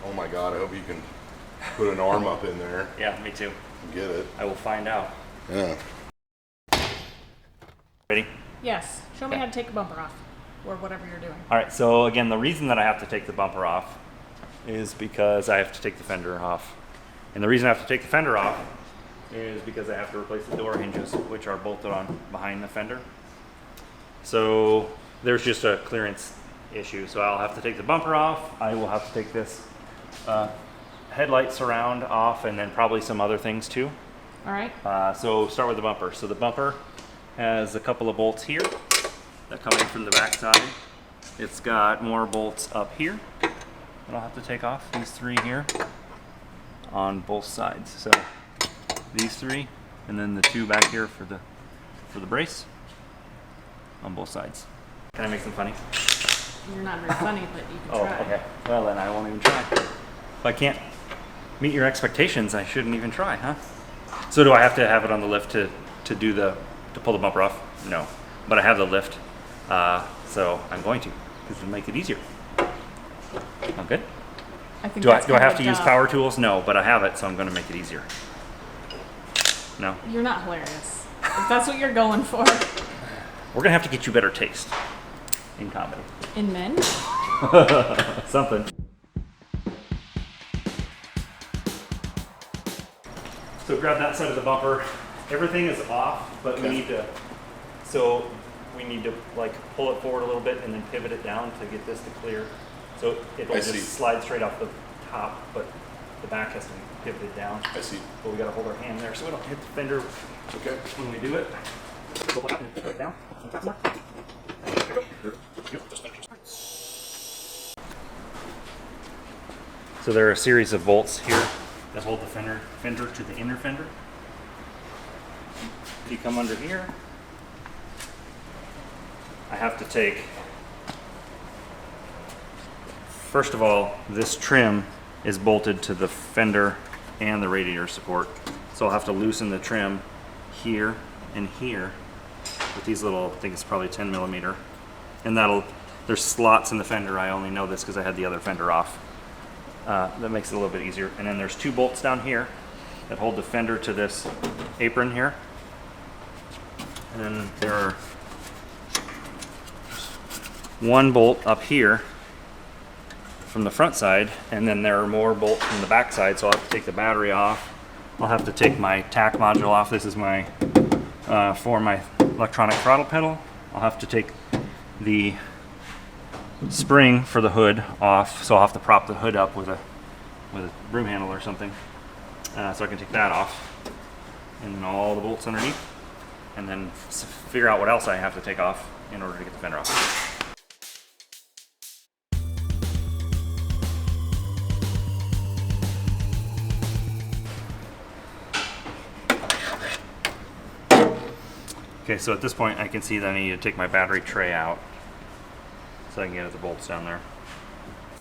Oh my God, I hope you can put an arm up in there. Yeah, me too. And get it. I will find out. Yeah. Ready? Yes. Show me how to take a bumper off, or whatever you're doing. All right, so again, the reason that I have to take the bumper off is because I have to take the fender off. And the reason I have to take the fender off is because I have to replace the door hinges, which are bolted on behind the fender. So there's just a clearance issue. So I'll have to take the bumper off. I will have to take this headlight surround off, and then probably some other things too. All right. So start with the bumper. So the bumper has a couple of bolts here that come in from the back side. It's got more bolts up here that I'll have to take off. These three here on both sides. So these three, and then the two back here for the brace on both sides. Can I make them funny? You're not very funny, but you can Oh, try. okay. Well, then I won't even try. If I can't meet your expectations, I shouldn't even try, huh? So do I have to have it on the lift to pull the bumper off? No, but I have the lift, so I'm going to, because it'll make it easier. I'm good. I think Do I that's have kind to of use dumb. power tools? No, but I have it, so I'm going to make it easier. No, You're not hilarious. If that's what you're going for. we're gonna have to get you better taste in comedy. In men? Something. So grab that side of the bumper. Everything is off, but we need to. So we need to like pull it forward a little bit and then pivot it down to get this to clear. So it'll I just see. slide straight off the top, but the back has to be pivoted down. I see. But we gotta hold our hand there so we don't hit the fender Okay. when we do it. Go up and put it down. So there are a series of bolts here that hold the fender to the inner fender. If you come under here, I have to take, first of all, this trim is bolted to the fender and the radiator support. So I'll have to loosen the trim here and here with these little, I think it's probably 10 millimeter. And there's slots in the fender. I only know this because I had the other fender off. That makes it a little bit easier. And then there's two bolts down here that hold the fender to this apron here. And then there are one bolt up here from the front side, and then there are more bolts from the back side, so I'll have to take the battery off. I'll have to take my tack module off. This is my for my electronic throttle pedal. I'll have to take the spring for the hood off, so I'll have to prop the hood up with a broom handle or something, so I can take that off, and then all the bolts underneath, and then figure out what else I have to take off in order to get the fender off. Okay, so at this point I can see that I need to take my battery tray out so I can get at the bolts down there.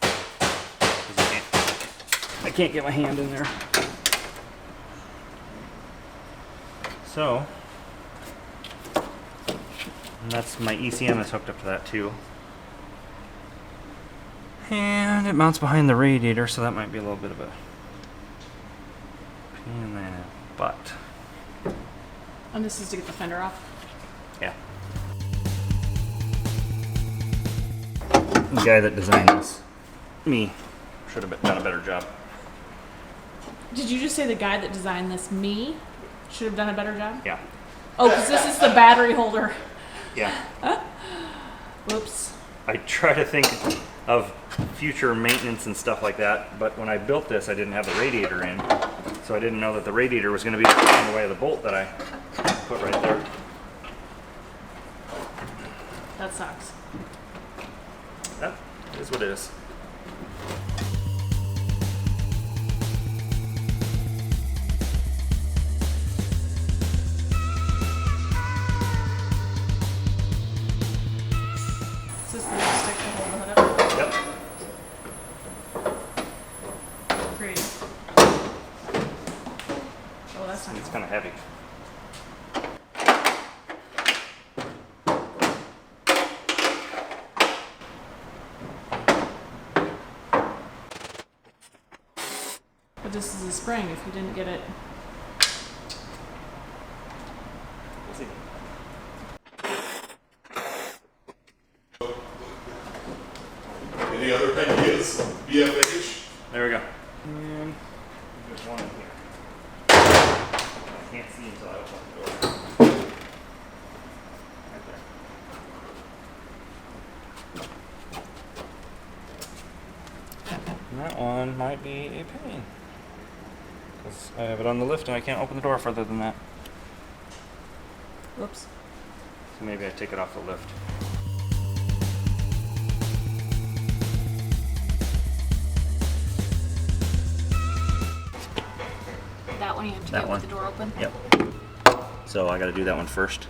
'Cause I can't get my hand in there. So, and that's my ECM is hooked up to that too. And it mounts behind the radiator, so that might be a little bit of a pain in the butt. And this is to get the fender off? Yeah. The guy that designed this, me, should have done a better job. Did you just say the guy that designed this, me, should have done a better job? Yeah. Oh, because this is the battery holder. Yeah. Whoops. I try to think of future maintenance and stuff like that, but when I built this, I didn't have the radiator in, so I didn't know that the radiator was going to be in the way of the bolt that I put right there. That sucks. That is what it is. Is this the little stick to hold the hood up? Yep. Great. Oh, that's not It's kind of heavy. But this is a spring. If you didn't get it, We'll see. Any other ideas? BFH? There we go. And there's one in here. I can't see until I open the door. Right there. And that one might be a pain. Because I have it on the lift and I can't open the door further than that. whoops. So maybe I take it off the lift. That one you have to That get one. with the door open. Yep. So I got to do that one first.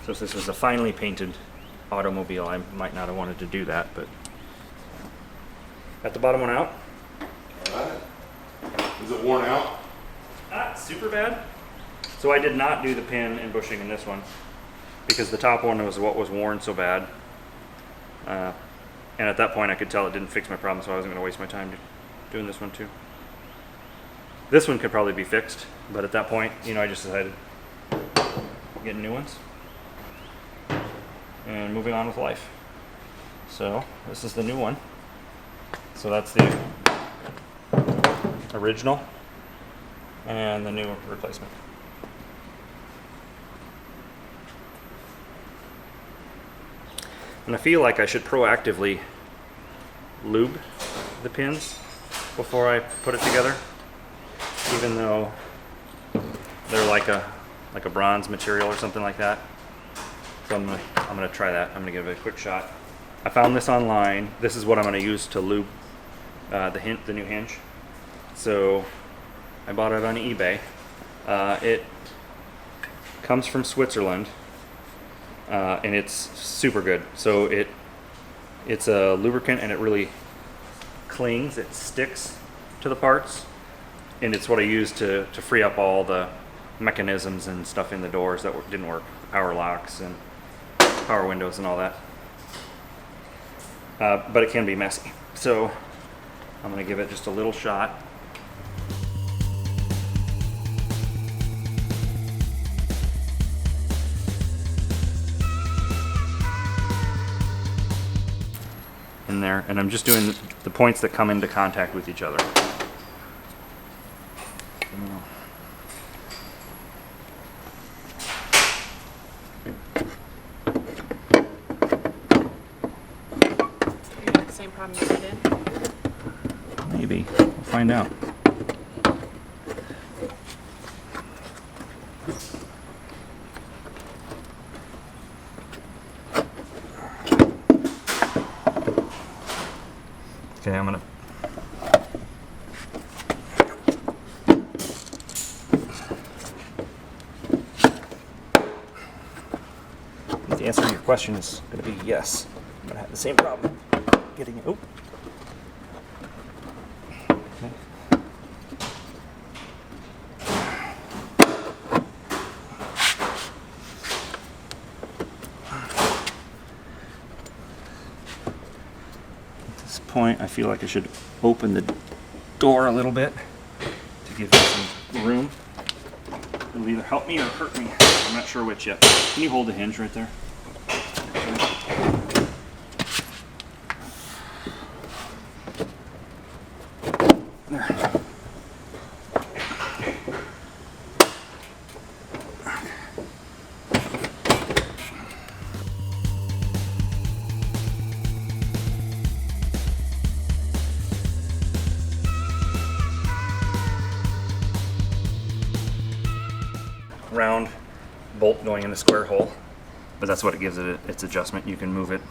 So if this was a finely painted automobile, I might not have wanted to do that, but got the bottom one out. Alright. Is it worn out? Not super bad. So I did not do the pin and bushing in this one because the top one was what was worn so bad. And at that point I could tell it didn't fix my problem, so I wasn't going to waste my time doing this one too. This one could probably be fixed, but at that point, you know, I just decided getting new ones and moving on with life. So this is the new one. So that's the original and the new replacement. And I feel like I should proactively lube the pins before I put it together, even though they're like a bronze material or something like that. So I'm gonna try that. I'm gonna give it a quick shot. I found this online. This is what I'm gonna use to lube the new hinge. So I bought it on eBay. It comes from Switzerland, and it's super good. So it's a lubricant, and it really clings. It sticks to the parts, and it's what I use to free up all the mechanisms and stuff in the doors that didn't work, power locks and power windows and all that. But it can be messy. So I'm gonna give it just a little shot. In there, and I'm just doing the points that come into contact with each other. You got the same problem you did. Maybe. We'll find out. Okay, I'm gonna the answer to your question is gonna be yes. I'm gonna have the same problem getting it. Oh. Okay. At this point, I feel like I should open the door a little bit to give it some room. It'll either help me or hurt me. I'm not sure which yet. Can you hold the hinge right there? There. Round bolt going in the square hole, but that's what it gives it its adjustment. You can move it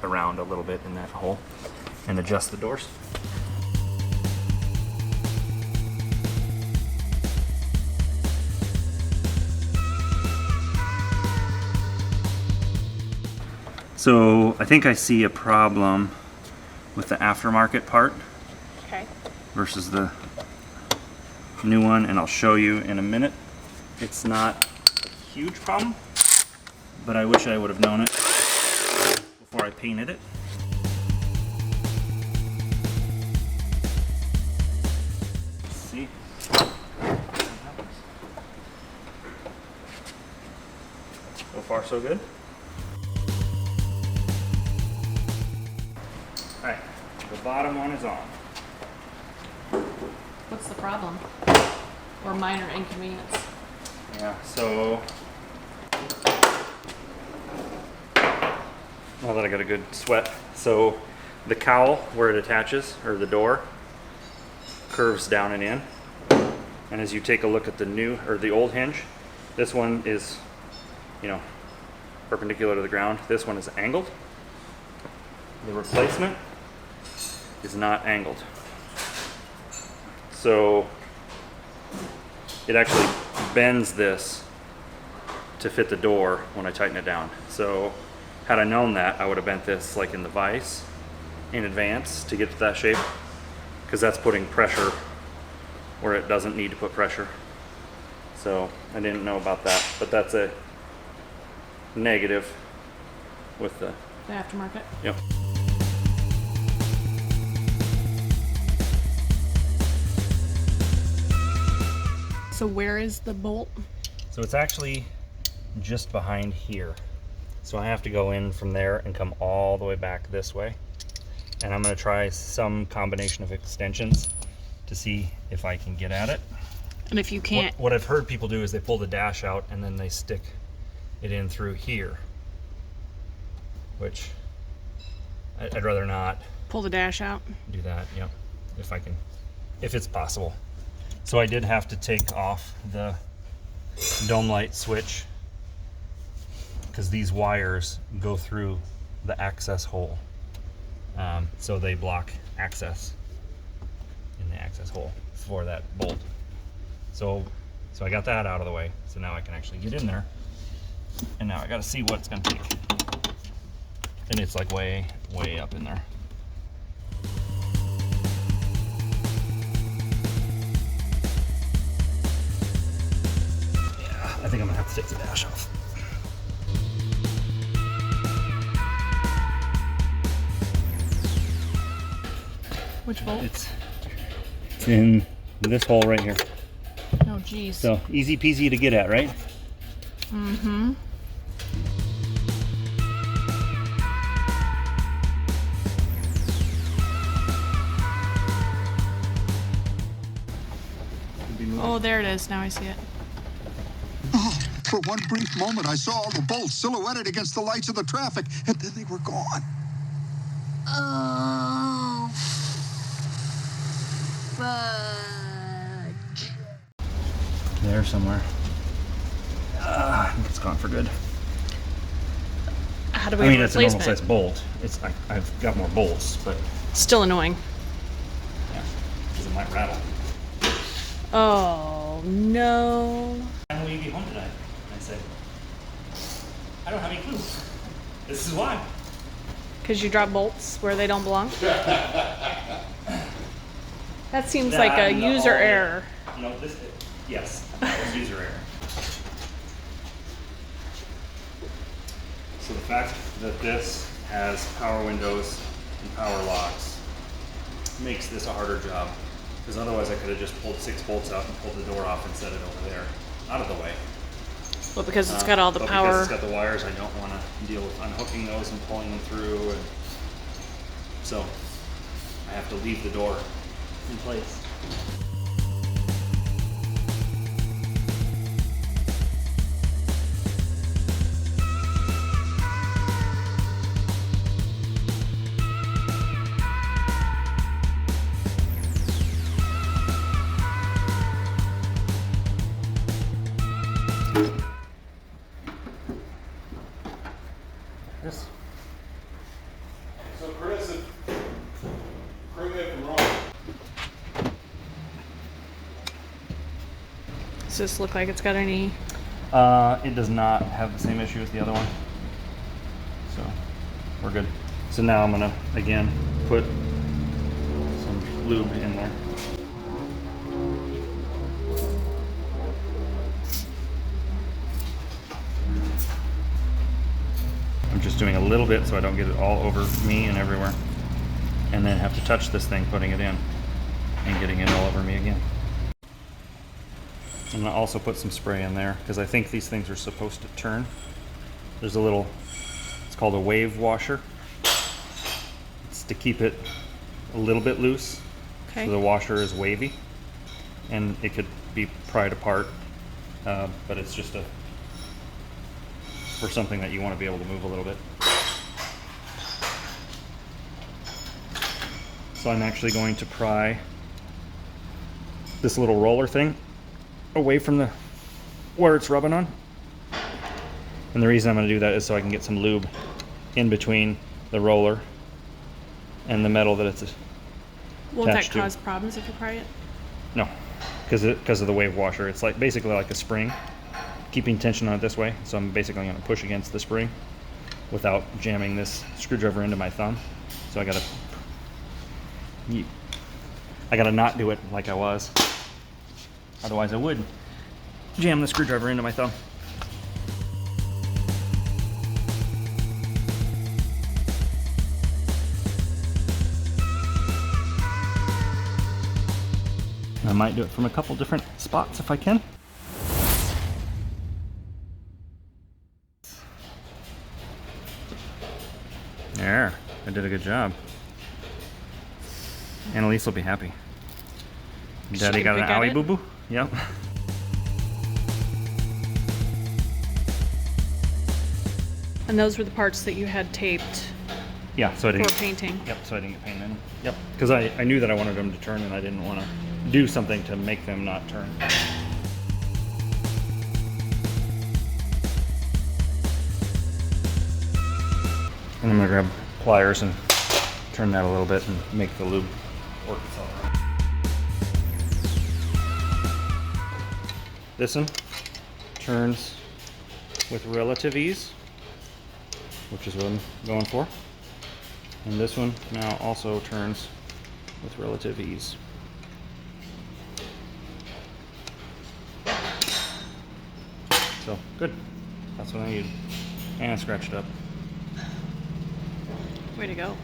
around a little bit in that hole and adjust the doors. So I think I see a problem with the aftermarket part Okay. versus the new one, and I'll show you in a minute. It's not a huge problem, but I wish I would have known it before I painted it. Let's see. So far, so good. All right, the bottom one is on. What's the problem? Or minor inconvenience? Yeah, so now that I got a good sweat, so the cowl where it attaches, or the door, curves down and in. And as you take a look at the new or the old hinge, this one is, you know, perpendicular to the ground. This one is angled. The replacement is not angled. So it actually bends this to fit the door when I tighten it down. So had I known that, I would have bent this like in the vise in advance to get to that shape, because that's putting pressure where it doesn't need to put pressure. So I didn't know about that, but that's a negative with the aftermarket? Yep. So where is the bolt? So it's actually just behind here. So I have to go in from there and come all the way back this way. And I'm going to try some combination of extensions to see if I can get at it. And if you can't... What I've heard people do is they pull the dash out and then they stick it in through here, which I'd rather not Pull the dash out? do that, yep, if I can, if it's possible. So I did have to take off the dome light switch because these wires go through the access hole. So they block access in the access hole for that bolt. So I got that out of the way. So now I can actually get in there. And now I gotta see what it's gonna take. And it's like way up in there. Yeah, I think I'm gonna have to take the dash off. Which bolt? It's in this hole right here. Oh, geez. So easy peasy to get at, right? Mm-hmm. Oh, there it is. Now I see it. Oh, for one brief moment, I saw all the bolts silhouetted against the lights of the traffic, and then they were gone. Oh, fudge. There somewhere. I think it's gone for good. How do we I mean, have it's a a normal replacement? size bolt. It's I've got more bolts, but Still annoying. yeah, because it might rattle. Oh, no. Why will you be home tonight? I said, I don't have any clue. This is why. Because you drop bolts where they don't belong? That seems That like a and user all the- error. No, yes, that was user error. So the fact that this has power windows and power locks makes this a harder job. Because otherwise I could have just pulled 6 bolts out and pulled the door off and set it over there, out of the way. Well, because it's got all the But power. because it's got the wires, I don't want to deal with unhooking those and pulling them through. And so I have to leave the door in place. Yes. So Chris, correct me if I'm wrong. Does this look like it's got any? It does not have the same issue as the other one. So we're good. So now I'm gonna, again, put some lube in there. I'm just doing a little bit so I don't get it all over me and everywhere. And then have to touch this thing putting it in and getting it all over me again. I'm gonna also put some spray in there because I think these things are supposed to turn. There's a little, it's called a wave washer. It's to keep it a little bit loose. Okay. So the washer is wavy and it could be pried apart, but it's just for something that you want to be able to move a little bit. So I'm actually going to pry this little roller thing away from where it's rubbing on. And the reason I'm going to do that is so I can get some lube in between the roller and the metal that it's Won't that attached to. cause problems if you pry it? No, because of the wave washer. It's like basically like a spring, keeping tension on it this way. So I'm basically going to push against the spring without jamming this screwdriver into my thumb. So I gotta not do it like I was. Otherwise I would jam the screwdriver into my thumb. I might do it from a couple different spots if I can. There, I did a good job. Annalise will be happy. She Daddy can got an pick at owie it? boo boo? Yep. And those were the parts that you had taped Yeah, so I for didn't. painting. Yep, so I didn't get paint in them. Yep, because I knew that I wanted them to turn and I didn't want to do something to make them not turn. And I'm gonna grab pliers and turn that a little bit and make the lube work itself out. This one turns with relative ease, which is what I'm going for. And this one now also turns with relative ease. So, good. That's what I need. And I scratched up. Way to go.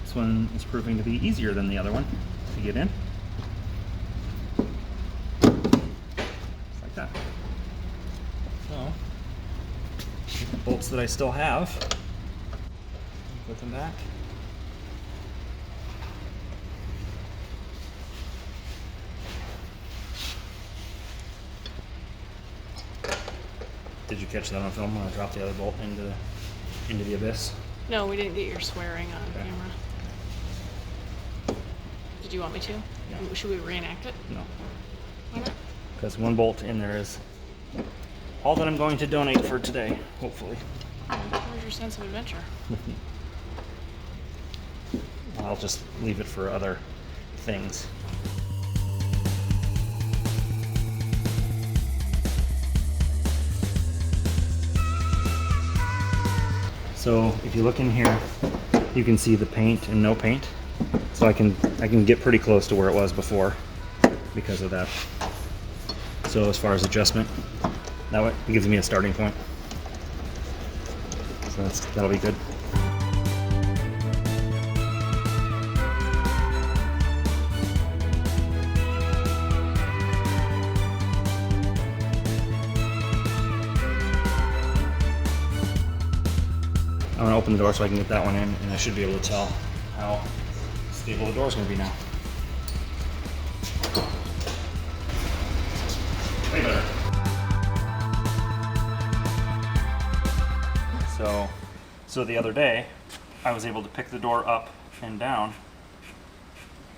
This one is proving to be easier than the other one to get in. Just like that. So, the bolts that I still have, put them back. Did you catch that on film when I dropped the other bolt into the abyss? No, we didn't get your swearing on Okay. camera. Did you want me to? Yeah. Should we reenact it? No, Why not? because one bolt in there is all that I'm going to donate for today, hopefully. Where's your sense of adventure? I'll just leave it for other things. So if you look in here, you can see the paint and no paint. So I can get pretty close to where it was before because of that. So as far as adjustment, that way it gives me a starting point. So that'll be good. I'm gonna open the door so I can get that one in, and I should be able to tell how stable the door's gonna be now. Way better. So the other day, I was able to pick the door up and down,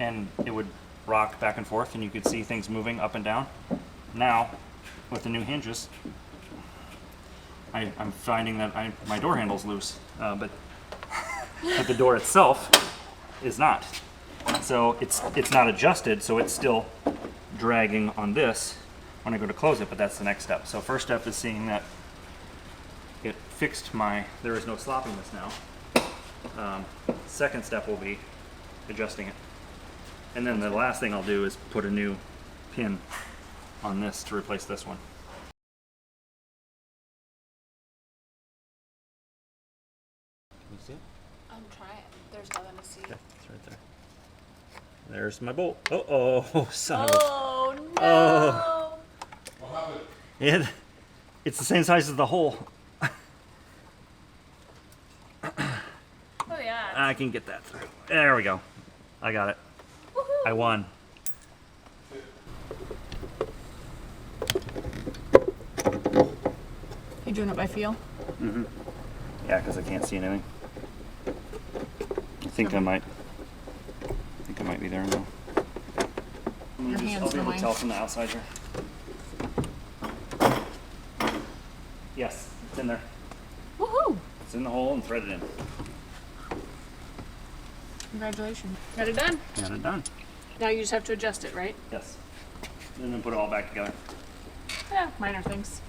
and it would rock back and forth, and you could see things moving up and down. Now, with the new hinges, I'm finding that my door handle's loose, but but the door itself is not. So it's not adjusted, so it's still dragging on this when I go to close it, but that's the next step. So first step is seeing that it fixed there is no sloppiness now. Second step will be adjusting it. And then the last thing I'll do is put a new pin on this to replace this one. Can you see it? I'm trying. There's nothing to see. Okay, it's right there. There's my bolt. Oh, son of a... Oh no! Oh. What happened? It's the same size as the hole. Oh yeah. I can get that through. There we go. I got it. Woohoo. I won. You doing it by feel? Yeah, because I can't see anything. I think I might be there now. Your hands I'll be for able to mine. tell from the outside here. Yes, it's in there. Woohoo! It's in the hole and threaded in. Congratulations. Got it done. Got it done. Now you just have to adjust it, right? Yes. And then put it all back together. Yeah, minor things.